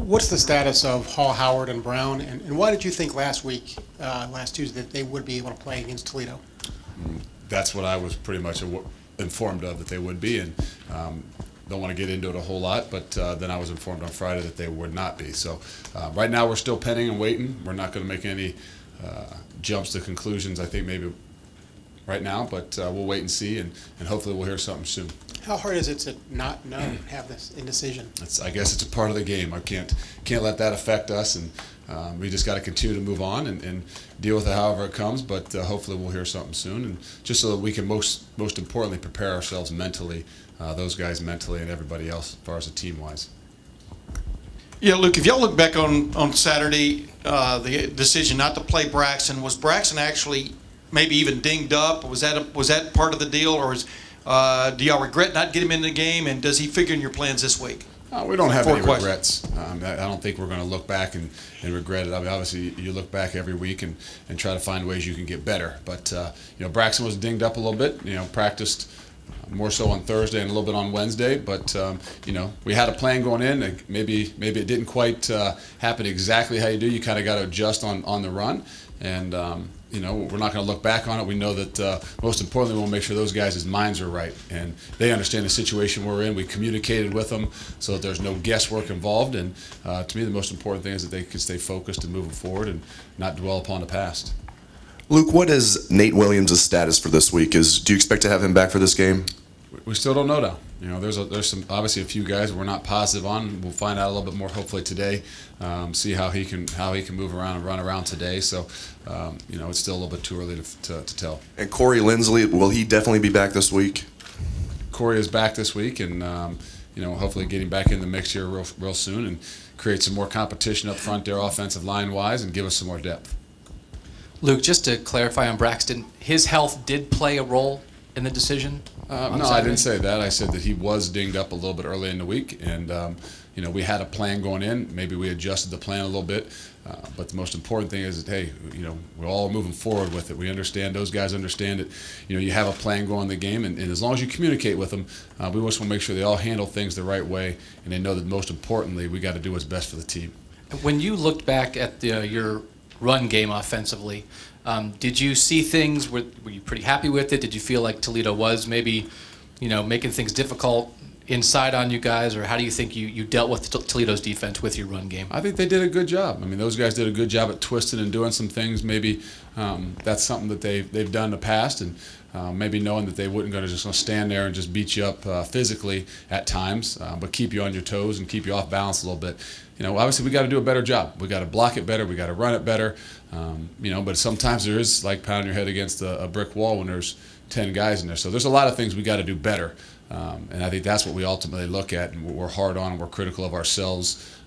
What's the status of Hall, Howard, and Brown, and why did you think last Tuesday, that they would be able to play against Toledo? That's what I was pretty much informed of, that they would be, and don't want to get into it a whole lot, but then I was informed on Friday that they would not be. So right now we're still pending and waiting. We're not going to make any jumps to conclusions, I think, maybe right now, but we'll wait and see, and hopefully we'll hear something soon. How hard is it to not know, have this indecision? I guess it's a part of the game. I can't let that affect us, and we just got to continue to move on and deal with it however it comes. But hopefully we'll hear something soon, and just so that we can most importantly prepare ourselves mentally, those guys mentally, and everybody else as far as the team wise. Yeah, Luke, if y'all look back on Saturday, the decision not to play Braxton, was Braxton actually maybe even dinged up? Was that part of the deal, or do y'all regret not getting him in the game, and does he figure in your plans this week? We don't have any regrets. I don't think we're going to look back and regret it. I mean, obviously, you look back every week and try to find ways you can get better. But you know, Braxton was dinged up a little bit. You know, practiced more so on Thursday and a little bit on Wednesday. But you know, we had a plan going in. And maybe it didn't quite happen exactly how you do. You kind of got to adjust on the run. And you know, we're not going to look back on it. We know that most importantly, we'll make sure those guys' minds are right and they understand the situation we're in. We communicated with them so that there's no guesswork involved. And to me, the most important thing is that they can stay focused and moving forward and not dwell upon the past. Luke, what is Nate Williams' status for this week? Do you expect to have him back for this game? We still don't know now. You know, there's some obviously a few guys we're not positive on. We'll find out a little bit more hopefully today. See how he can move around and run around today. So you know, it's still a little bit too early to tell. And Corey Lindsley, will he definitely be back this week? Corey is back this week, and you know, hopefully getting back in the mix here real soon and create some more competition up front there, offensive line wise, and give us some more depth. Luke, just to clarify on Braxton, his health did play a role in the decision? No, I didn't say that. I said that he was dinged up a little bit early in the week, and you know, we had a plan going in. Maybe we adjusted the plan a little bit, but the most important thing is that, hey, you know, we're all moving forward with it. We understand, those guys understand it. You know, you have a plan going in the game, and as long as you communicate with them, we just want to make sure they all handle things the right way, and they know that most importantly, we got to do what's best for the team. When you looked back at your run game offensively, did you see things, were you pretty happy with it? Did you feel like Toledo was maybe, you know, making things difficult inside on you guys, or how do you think you dealt with Toledo's defense with your run game? I think they did a good job. I mean, those guys did a good job at twisting and doing some things. Maybe that's something that they've done in the past, and maybe knowing that they wouldn't just stand there and just beat you up physically at times, but keep you on your toes and keep you off balance a little bit. You know, obviously we got to do a better job. We got to block it better. We got to run it better. You know, but sometimes there is like pounding your head against a brick wall when there's 10 guys in there. So there's a lot of things we got to do better. And I think that's what we ultimately look at, and we're hard on and we're critical of ourselves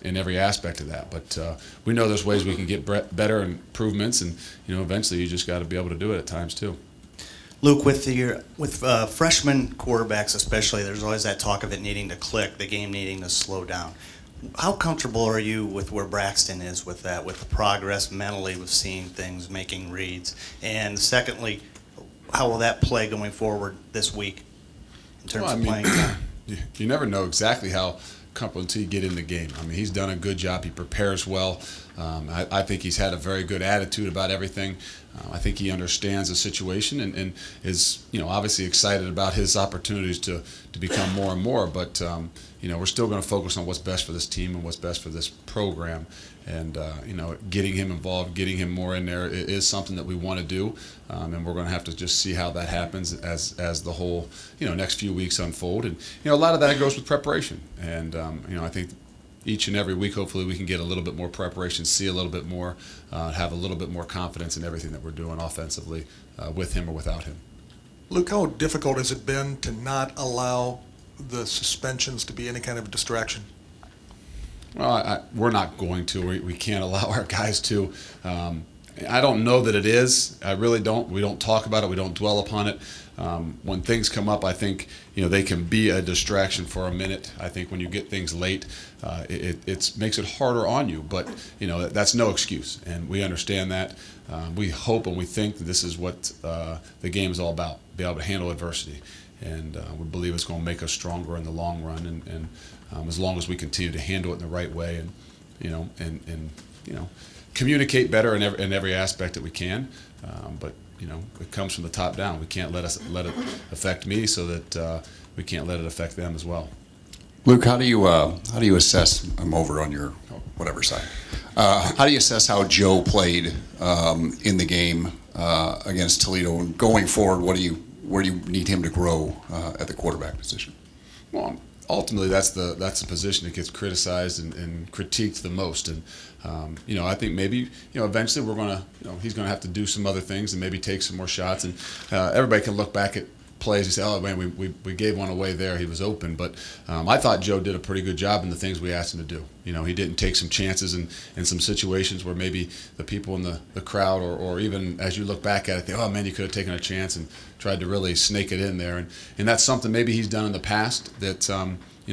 in every aspect of that. But we know there's ways we can get better and improvements, and you know, eventually you just got to be able to do it at times too. Luke, with freshman quarterbacks especially, there's always that talk of it needing to click, the game needing to slow down. How comfortable are you with where Braxton is with that, with the progress mentally, with seeing things, making reads? And secondly, how will that play going forward this week in terms of playing time? You never know exactly how comfortable until you get in the game. I mean, he's done a good job. He prepares well. I think he's had a very good attitude about everything. I think he understands the situation and is, you know, obviously excited about his opportunities to become more and more. But you know, we're still going to focus on what's best for this team and what's best for this program. And you know, getting him involved, getting him more in there is something that we want to do. And we're going to have to just see how that happens as the whole, you know, next few weeks unfold. And you know, a lot of that goes with preparation. And you know, I think each and every week, hopefully, we can get a little bit more preparation, see a little bit more, have a little bit more confidence in everything that we're doing offensively with him or without him. Luke, how difficult has it been to not allow the suspensions to be any kind of distraction? Well, we're not going to. We can't allow our guys to. I don't know that it is. I really don't. We don't talk about it. We don't dwell upon it. When things come up, I think, you know, they can be a distraction for a minute. I think when you get things late, it makes it harder on you. But you know, that's no excuse, and we understand that. We hope and we think that this is what the game is all about: be able to handle adversity. And we believe it's going to make us stronger in the long run. And as long as we continue to handle it in the right way and communicate better in every aspect that we can. But it comes from the top down. We can't let it affect me, so that we can't let it affect them as well. Luke, how do you assess? I'm over on your whatever side. How do you assess how Joe played in the game against Toledo, and going forward, where do you need him to grow at the quarterback position? Well, ultimately, that's the position that gets criticized and critiqued the most. And I think maybe eventually he's gonna have to do some other things and maybe take some more shots. And everybody can look back at plays and say, oh man, we gave one away there. He was open. But I thought Joe did a pretty good job in the things we asked him to do. He didn't take some chances in some situations where maybe the people in the crowd or even as you look back at it, think, oh man, you could have taken a chance and tried to really snake it in there. And that's something maybe he's done in the past that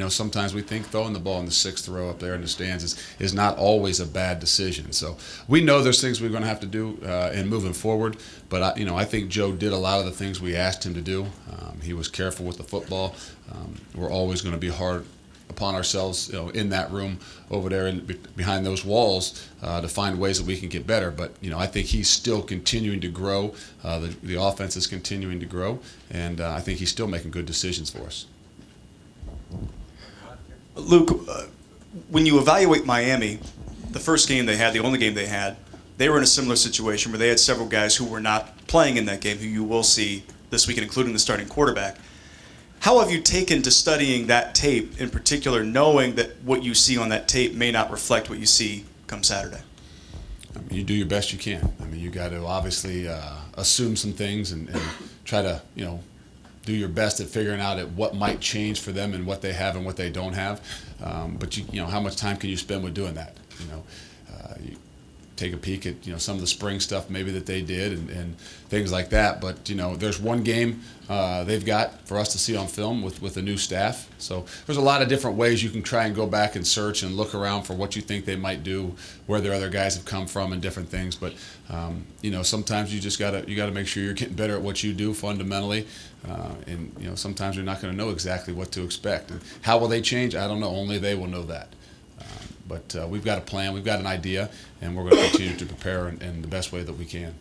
sometimes we think throwing the ball in the 6th row up there in the stands is not always a bad decision. So we know there's things we're going to have to do in moving forward. But I think Joe did a lot of the things we asked him to do. He was careful with the football. We're always going to be hard upon ourselves, in that room over there and behind those walls to find ways that we can get better. But I think he's still continuing to grow. The offense is continuing to grow, and I think he's still making good decisions for us. Luke, when you evaluate Miami, the first game they had, the only game they had, they were in a similar situation where they had several guys who were not playing in that game, who you will see this weekend, including the starting quarterback. How have you taken to studying that tape in particular, knowing that what you see on that tape may not reflect what you see come Saturday? I mean, you do your best you can. I mean, you got to obviously assume some things and try to, do your best at figuring out what might change for them and what they have and what they don't have. But how much time can you spend with doing that? You take a peek at some of the spring stuff maybe that they did and things like that. But there's one game they've got for us to see on film with a new staff. So there's a lot of different ways you can try and go back and search and look around for what you think they might do, where their other guys have come from and different things. But sometimes you just gotta make sure you're getting better at what you do fundamentally. And sometimes you're not going to know exactly what to expect. And how will they change? I don't know. Only they will know that. But we've got a plan, we've got an idea, and we're going to continue to prepare in the best way that we can.